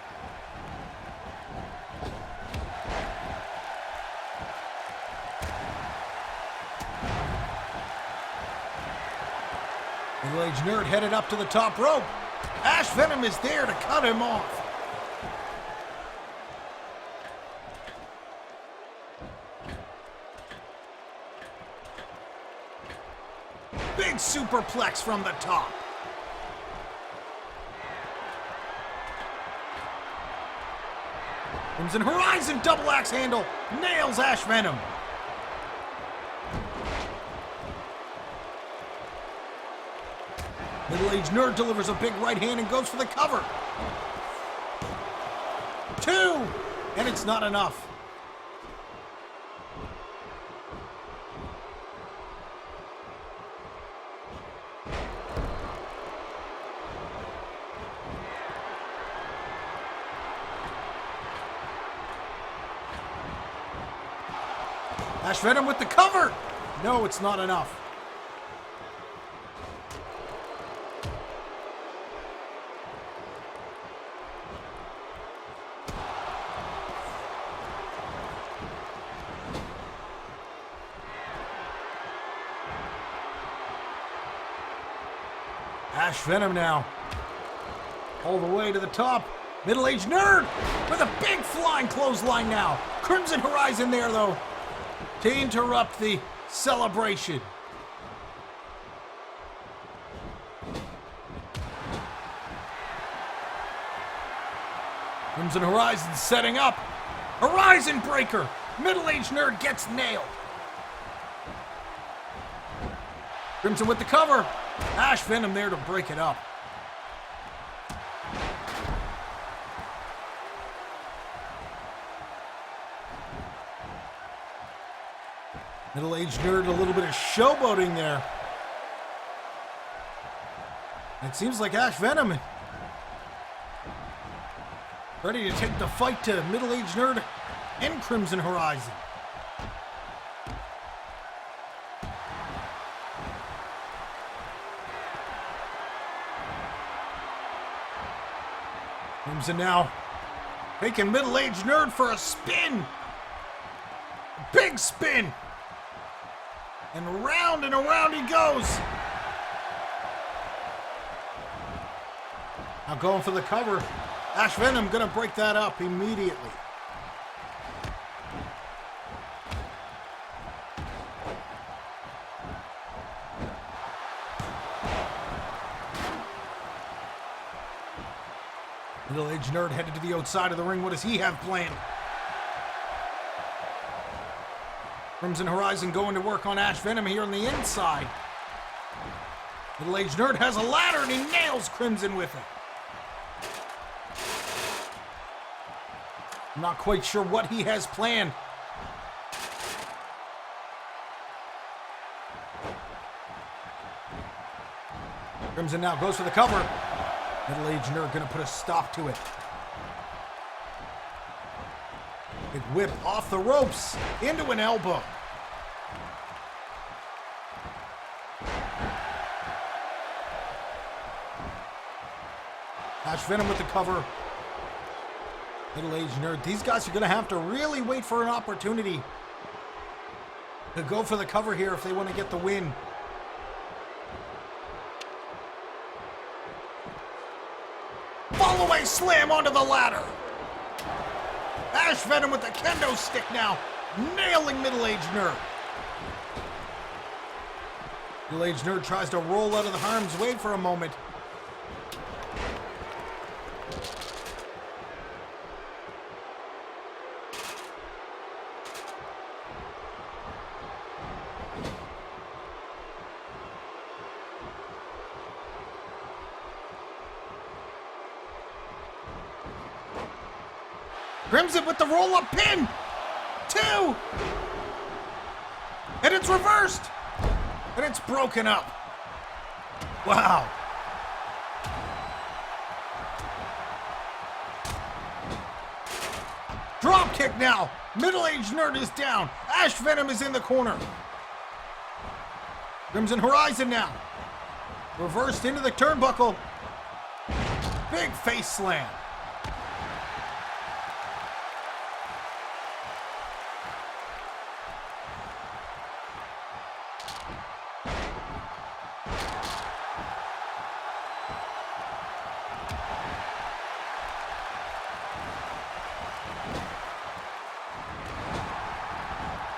Middle-aged nerd headed up to the top rope. Ash Venom is there to cut him off. Big superplex from the top. Crimson Horizon double axe handle nails Ash Venom. Middle-aged nerd delivers a big right hand and goes for the cover. 2, and it's not enough. Ash Venom with the cover. No, it's not enough. Ash Venom now. All the way to the top. Middle-aged nerd with a big flying clothesline now. Crimson Horizon there, though, to interrupt the celebration. Crimson Horizon setting up. Horizon Breaker. Middle-aged nerd gets nailed. Crimson with the cover. Ash Venom there to break it up. Middle-aged nerd, a little bit of showboating there. It seems like Ash Venom ready to take the fight to Middle-aged nerd and Crimson Horizon. Crimson now taking Middle-aged nerd for a spin. Big spin. And around he goes. Now going for the cover. Ash Venom gonna break that up immediately. Middle-aged nerd headed to the outside of the ring. What does he have planned? Crimson Horizon going to work on Ash Venom here on the inside. Middle-aged nerd has a ladder and he nails Crimson with it. I'm not quite sure what he has planned. Crimson now goes for the cover. Middle-aged nerd gonna put a stop to it. Big whip off the ropes into an elbow. Ash Venom with the cover. Middle-aged nerd. These guys are going to have to really wait for an opportunity to go for the cover here if they want to get the win. Fall-away slam onto the ladder. Ash Venom with the kendo stick now. nailing middle-aged nerd. Middle-aged nerd tries to roll out of the harm's way for a moment. Crimson with the roll-up pin. 2. And it's reversed. And it's broken up. Wow. Drop kick now. Middle-aged nerd is down. Ash Venom is in the corner. Crimson Horizon now. Reversed into the turnbuckle. Big face slam.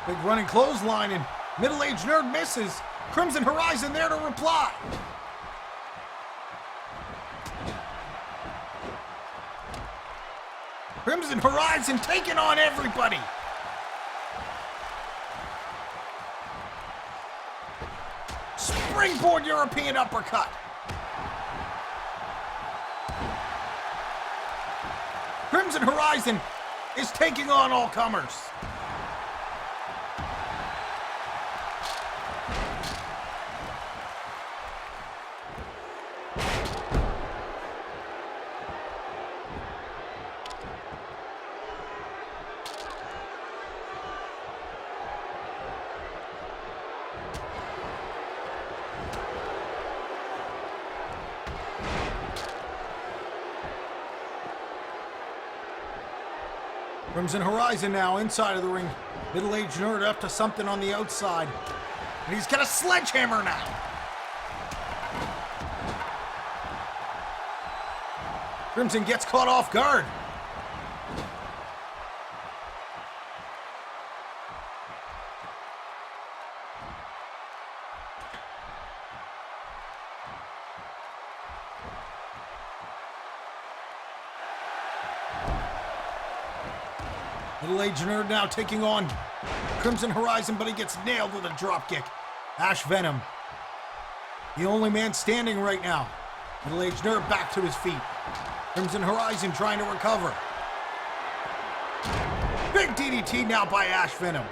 Big running clothesline and middle-aged nerd misses. Crimson Horizon there to reply. Crimson Horizon taking on everybody. Springboard European uppercut. Crimson Horizon is taking on all comers. Crimson Horizon now inside of the ring. Middle-aged nerd up to something on the outside. And he's got a sledgehammer now. Crimson gets caught off guard. Middle-aged nerd now taking on Crimson Horizon, but he gets nailed with a dropkick. Ash Venom, the only man standing right now. Middle-aged nerd back to his feet. Crimson Horizon trying to recover. Big DDT now by Ash Venom.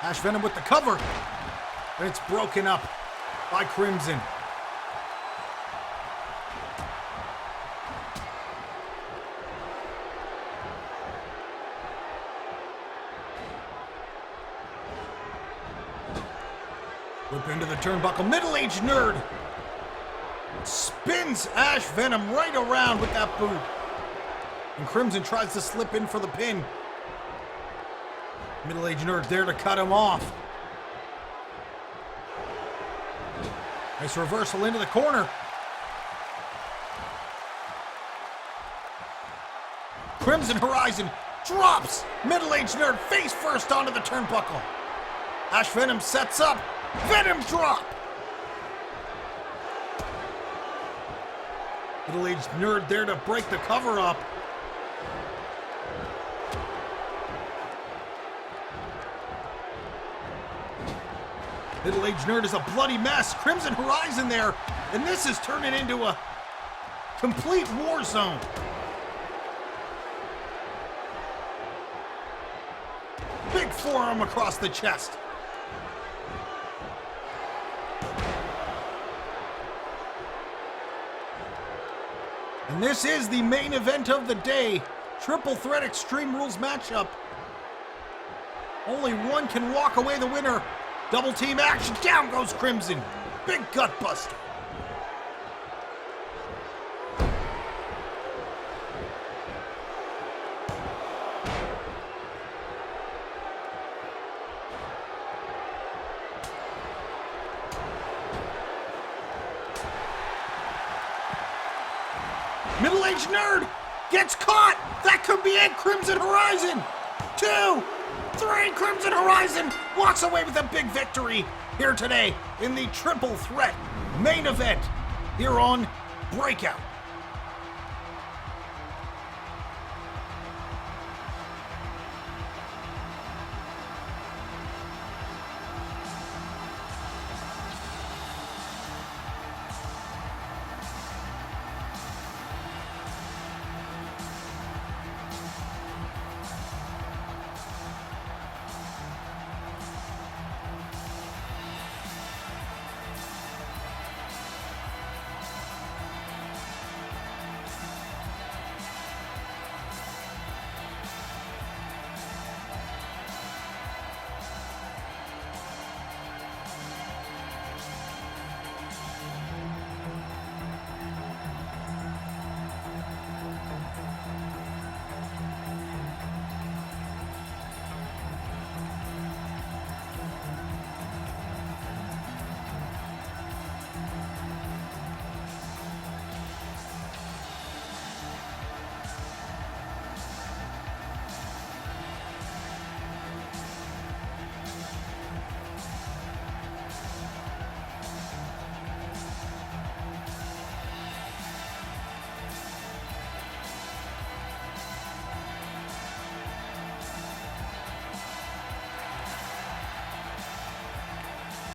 Ash Venom with the cover, and it's broken up by Crimson. Whip into the turnbuckle, middle-aged nerd spins Ash Venom right around with that boot. And Crimson tries to slip in for the pin. Middle-aged nerd there to cut him off. Nice reversal into the corner. Crimson Horizon drops middle-aged nerd face first onto the turnbuckle. Ash Venom sets up. Venom drop. Middle-aged nerd there to break the cover up. Middle-aged nerd is a bloody mess. Crimson Horizon there, and this is turning into a complete war zone. Big forearm across the chest. And this is the main event of the day. Triple threat Extreme Rules matchup. Only one can walk away the winner. Double team action, down goes Crimson. Big gut buster. Huge nerd gets caught. That could be it. Crimson Horizon. 2, 3. Crimson Horizon walks away with a big victory here today in the triple threat main event here on Breakout.